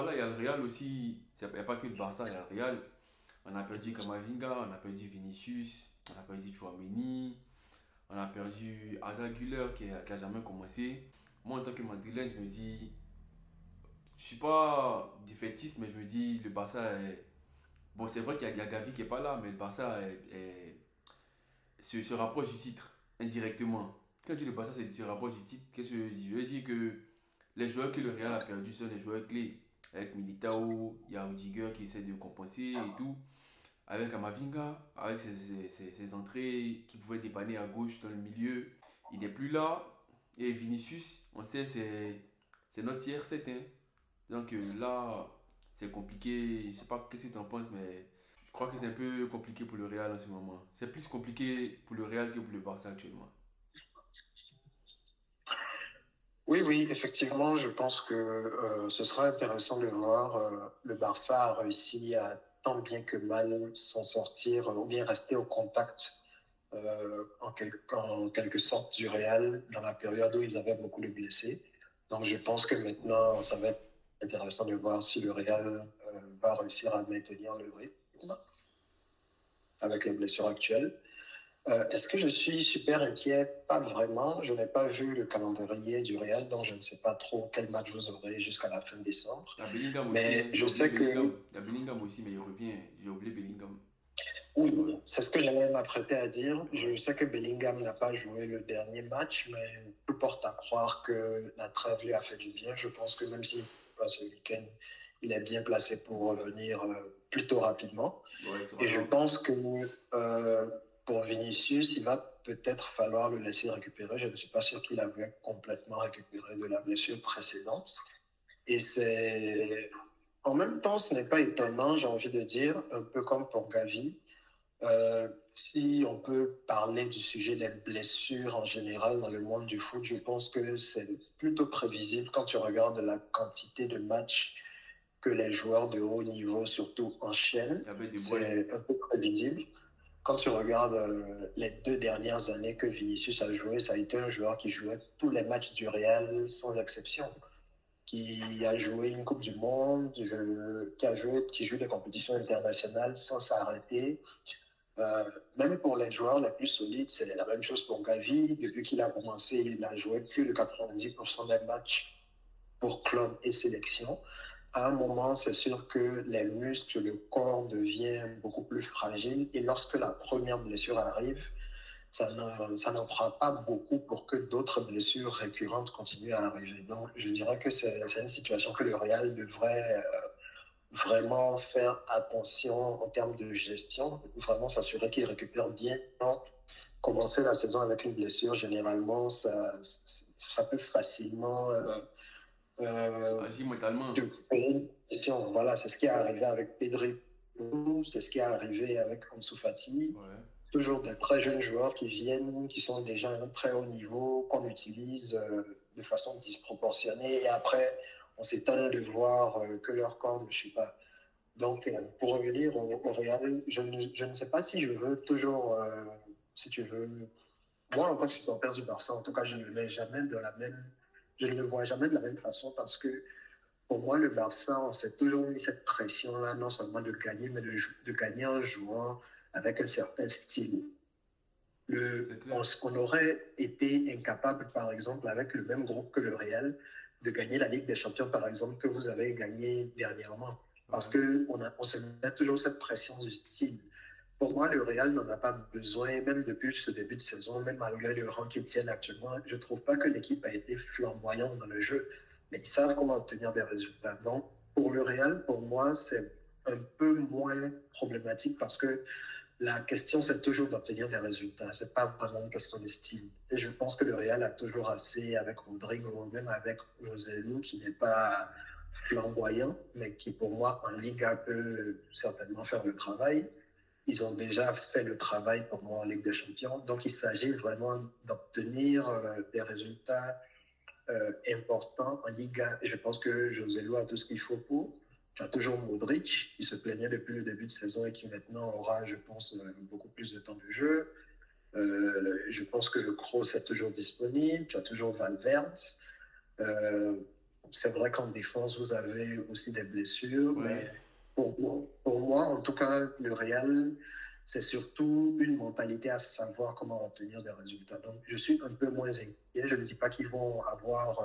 voilà, il y a le Real aussi. Il n'y a pas que le Barça, il y a le Real. On a perdu Kamavinga, on a perdu Vinicius, on a perdu Chouameni, on a perdu Arda Güler qui a jamais commencé. Moi, en tant que Madrilène, je me dis, je suis pas défaitiste, mais je me dis, le Barça est. Bon, c'est vrai qu'il y a Gavi qui est pas là, mais le Barça se rapproche du titre indirectement. Quand je dis le Barça se rapproche du titre, qu'est-ce que je veux dire? Je veux dire que les joueurs que le Real a perdus sont les joueurs clés. Avec Militao, il y a Rudiger qui essaie de compenser et tout. Avec Amavinga, avec ses entrées qui pouvaient dépanner à gauche dans le milieu, il n'est plus là. Et Vinicius, on sait, c'est notre tiers 7. Hein. Donc là, c'est compliqué. Je sais pas qu'est-ce que tu en penses, mais je crois que c'est un peu compliqué pour le Real en ce moment. C'est plus compliqué pour le Real que pour le Barça actuellement. Oui, oui, effectivement, je pense que ce sera intéressant de voir le Barça a réussi à tant bien que mal s'en sortir ou bien rester au contact en quelque sorte du Real dans la période où ils avaient beaucoup de blessés. Donc je pense que maintenant, ça va être intéressant de voir si le Real va réussir à maintenir le rythme avec les blessures actuelles. Est-ce que je suis super inquiet? Pas vraiment. Je n'ai pas vu le calendrier du Real, donc je ne sais pas trop quel match vous aurez jusqu'à la fin décembre. Il y a Bellingham aussi, Mais hein. J'ai je oublié sais que Bellingham. Il y a Bellingham aussi, mais il revient. J'ai oublié Bellingham. Ouais. oui, c'est ce que j'allais m'apprêter à dire. Ouais. Je sais que Bellingham n'a pas joué le dernier match, mais tout porte à croire que la trêve lui a fait du bien. Je pense que même s'il pas ce week-end, il est bien placé pour revenir plutôt rapidement. Ouais, il sera Et je là. pense que euh, pour Vinicius, il va peut-être falloir le laisser récupérer. Je ne suis pas sûr qu'il avait complètement récupéré de la blessure précédente. Et c'est en même temps, ce n'est pas étonnant, j'ai envie de dire, un peu comme pour Gavi. Si on peut parler du sujet des blessures en général dans le monde du foot, je pense que c'est plutôt prévisible quand tu regardes la quantité de matchs que les joueurs de haut niveau surtout enchaînent. Il y avait De Bruyne. C'est un peu prévisible. Quand tu regardes les 2 dernières années que Vinicius a joué, ça a été un joueur qui jouait tous les matchs du Real sans exception, qui a joué une Coupe du Monde, qui joue des compétitions internationales sans s'arrêter. Même pour les joueurs les plus solides, c'est la même chose pour Gavi. Depuis qu'il a commencé, il a joué plus de 90% des matchs pour club et sélection. À un moment, c'est sûr que les muscles, le corps devient beaucoup plus fragile. Et lorsque la première blessure arrive, ça n'en prend pas beaucoup pour que d'autres blessures récurrentes continuent à arriver. Donc, je dirais que c'est une situation que le Real devrait vraiment faire attention en termes de gestion, vraiment s'assurer qu'il récupère bien. Commencer la saison avec une blessure, généralement, ça peut facilement Ça euh, agit mentalement. te créer une pression. Voilà, c'est ce qui est arrivé avec Pedri, c'est ce qui est arrivé avec Ansu Fati. Ouais. Toujours des très jeunes joueurs qui viennent, qui sont déjà à un très haut niveau, qu'on utilise de façon disproportionnée. Et après, on s'étonne de voir que leur corps ne suit pas. Donc, pour revenir au Real, je ne sais pas si je veux toujours, si tu veux, moi, en tant que supporter du Barça, en tout cas, je ne le mets jamais de la même, je ne le vois jamais de la même façon parce que pour moi, le Barça, on s'est toujours mis cette pression-là, non seulement de gagner, mais de gagner en jouant avec un certain style. C'est clair. On aurait été incapable, par exemple, avec le même groupe que le Real, de gagner la Ligue des Champions, par exemple, que vous avez gagné dernièrement. Parce Ouais. qu'on se met toujours cette pression du style. Pour moi, le Real n'en a pas besoin, même depuis ce début de saison, même malgré le rang qu'ils tiennent actuellement. Je ne trouve pas que l'équipe a été flamboyante dans le jeu, mais ils savent comment obtenir des résultats. Donc, pour le Real, pour moi, c'est un peu moins problématique parce que la question, c'est toujours d'obtenir des résultats. C'est pas vraiment une question de style. Et je pense que le Real a toujours assez avec Rodrigo, même avec Roselu, qui n'est pas flamboyant, mais qui, pour moi, en Liga, peut certainement faire le travail. Ils ont déjà fait le travail pour moi en Ligue des Champions. Donc, il s'agit vraiment d'obtenir des résultats important en Liga. Et je pense que José Lu a tout ce qu'il faut pour. Tu as toujours Modric, qui se plaignait depuis le début de saison et qui maintenant aura, je pense, beaucoup plus de temps de jeu. Je pense que le Kroos est toujours disponible. Tu as toujours Valverde. Euh, c'est vrai qu'en défense, vous avez aussi des blessures, Ouais, mais pour moi, en tout cas, le Real, c'est surtout une mentalité à savoir comment obtenir des résultats. Donc, je suis un peu moins inquiet. Je ne dis pas qu'ils vont avoir,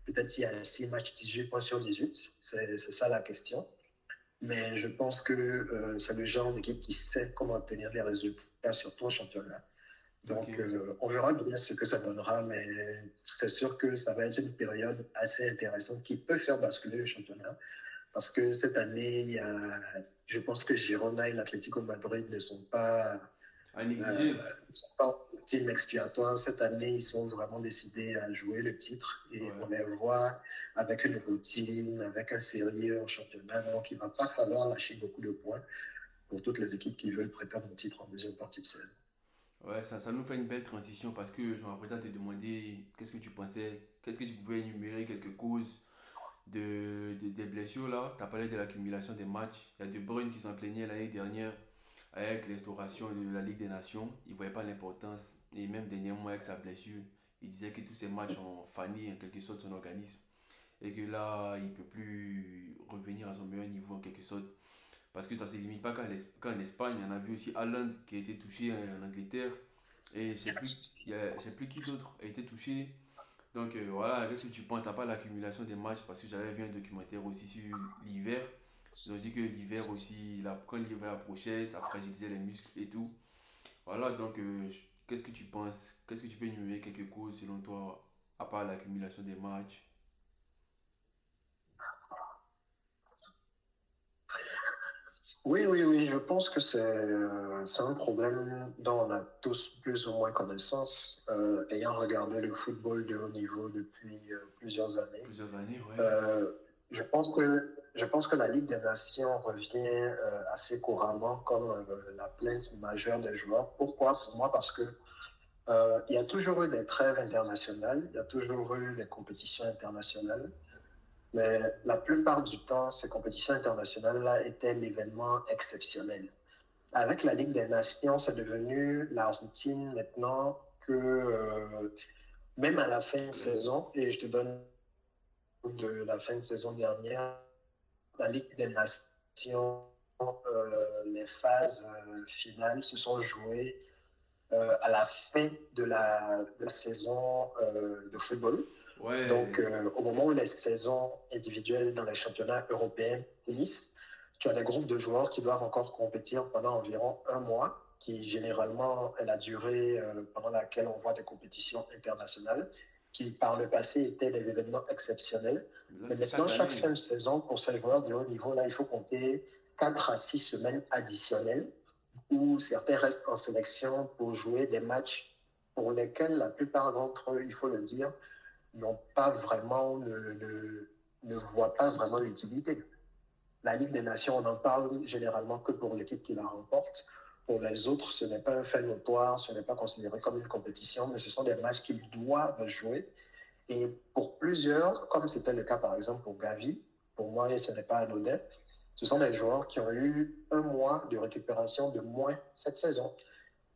peut-être s'il y a 6 matchs, 18 points sur 18. C'est ça la question. Mais je pense que c'est le genre d'équipe qui sait comment obtenir des résultats, surtout au championnat. ok. Donc, on verra bien ce que ça donnera, mais c'est sûr que ça va être une période assez intéressante qui peut faire basculer le championnat. Parce que cette année, je pense que Girona et l'Atlético Madrid À euh, négliger. ne sont pas en team expiatoire. Cette année, ils sont vraiment décidés à jouer le titre et on Ouais. les voit avec une routine, avec un sérieux en championnat. Donc, il ne va pas falloir lâcher beaucoup de points pour toutes les équipes qui veulent prétendre au titre en deuxième partie de saison. Ouais, ça nous fait une belle transition parce que je m'apprêtais à te demander qu'est-ce que tu pensais, qu'est-ce que tu pouvais énumérer quelques causes des blessures là. Tu as parlé de l'accumulation des matchs. Il y a De Bruyne qui s'en plaignait l'année dernière avec l'instauration de la Ligue des Nations. Il ne voyait pas l'importance et même dernièrement avec sa blessure, il disait que tous ces matchs ont fani en quelque sorte son organisme et que là, il ne peut plus revenir à son meilleur niveau en quelque sorte. Parce que ça ne se limite pas qu'en Espagne. On a vu aussi Haaland qui a été touché en Angleterre. Et je sais plus qui d'autre a été touché. Donc voilà, qu'est-ce que tu penses à part l'accumulation des matchs? Parce que j'avais vu un documentaire aussi sur l'hiver. Ils ont dit que l'hiver aussi, quand l'hiver approchait, ça fragilisait les muscles et tout. Voilà, donc qu'est-ce que tu penses? Qu'est-ce que tu peux énumérer quelques causes selon toi, à part l'accumulation des matchs? Oui, oui, oui, je pense que c'est un problème dont on a tous plus ou moins connaissance, ayant regardé le football de haut niveau depuis plusieurs années. Plusieurs années, ouais. Euh, je pense que la Ligue des Nations revient assez couramment comme la plainte majeure des joueurs. Pourquoi? Pour moi, parce que il y a toujours eu des trêves internationales, il y a toujours eu des compétitions internationales. Mais la plupart du temps, ces compétitions internationales-là étaient l'événement exceptionnel. Avec la Ligue des Nations, c'est devenu la routine maintenant que même à la fin de Ouais. saison, et je te donne de la fin de saison dernière, la Ligue des Nations, les phases finales se sont jouées à la fin de la saison de football. Donc, Ouais. au moment où les saisons individuelles dans les championnats européens finissent, tu as des groupes de joueurs qui doivent encore compétir pendant environ un mois, qui généralement est la durée pendant laquelle on voit des compétitions internationales, qui par le passé étaient des événements exceptionnels. Là, Mais c'est maintenant, chaque chaque année. fin de saison, pour ces joueurs de haut niveau, là, il faut compter 4 à 6 semaines additionnelles où certains restent en sélection pour jouer des matchs pour lesquels la plupart d'entre eux, il faut le dire, n'ont pas vraiment, ne voient pas vraiment l'utilité. La Ligue des Nations, on en parle généralement que pour l'équipe qui la remporte. Pour les autres, ce n'est pas un fait notoire, ce n'est pas considéré comme une compétition, mais ce sont des matchs qu'ils doivent jouer. Et pour plusieurs, comme c'était le cas par exemple pour Gavi, pour moi, et ce n'est pas anodin, ce sont des joueurs qui ont eu un mois de récupération de moins cette saison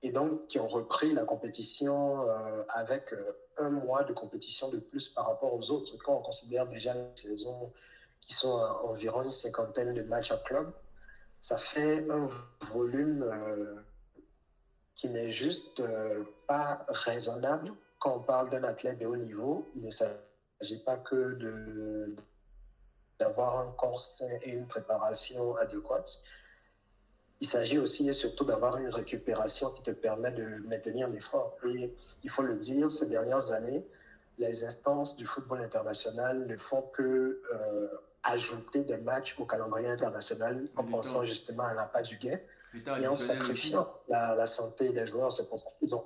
et donc qui ont repris la compétition avec un mois de compétition de plus par rapport aux autres. Quand on considère déjà les saisons qui sont à environ une cinquantaine de matchs à club, ça fait un volume qui n'est juste pas raisonnable quand on parle d'un athlète de haut niveau. Il ne s'agit pas que d'avoir un corps sain et une préparation adéquate. Il s'agit aussi et surtout d'avoir une récupération qui te permet de maintenir l'effort. Et il faut le dire, ces dernières années, les instances du football international ne font que ajouter des matchs au calendrier international Oui, en pensant justement à l'appât du gain le temps et en additionnel aussi. sacrifiant la santé des joueurs. C'est pour ça qu'ils ont,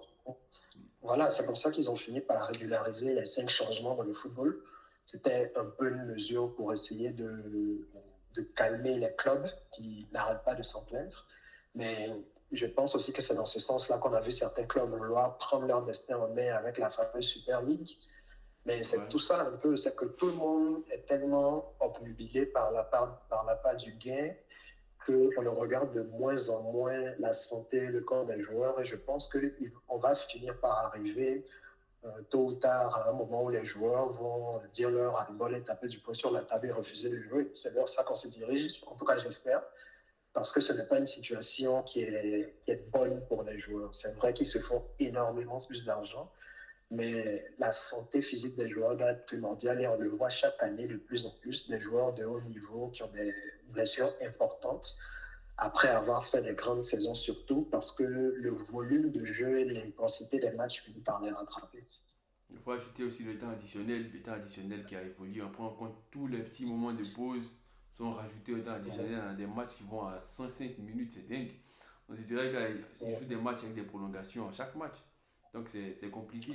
voilà, c'est pour ça qu'ils ont fini par régulariser les 5 changements dans le football. C'était un peu une mesure pour essayer de calmer les clubs qui n'arrêtent pas de s'en plaindre. Mais je pense aussi que c'est dans ce sens-là qu'on a vu certains clubs vouloir prendre leur destin en main avec la fameuse Super League. Mais c'est Ouais. tout ça un peu, c'est que tout le monde est tellement obnubilé par l'appât du gain qu'on regarde de moins en moins la santé, le corps des joueurs. Et je pense qu'on va finir par arriver tôt ou tard, à un moment où les joueurs vont dire leur handball et taper du poing sur la table et refuser de jouer. C'est vers ça qu'on se dirige, en tout cas j'espère, parce que ce n'est pas une situation qui est bonne pour les joueurs. C'est vrai qu'ils se font énormément plus d'argent, mais la santé physique des joueurs doit être primordiale et on le voit chaque année de plus en plus, des joueurs de haut niveau qui ont des blessures importantes après avoir fait des grandes saisons surtout parce que le volume de jeu et l'intensité des matchs finit par les rattraper. Il faut ajouter aussi le temps additionnel qui a évolué. On prend en compte tous les petits moments de pause sont rajoutés au temps additionnel dans des matchs qui vont à 105 minutes, c'est dingue. On se dirait qu'ils jouent des matchs avec des prolongations à chaque match. Donc c'est compliqué.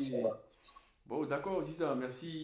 Bon, d'accord, aussi ça, merci.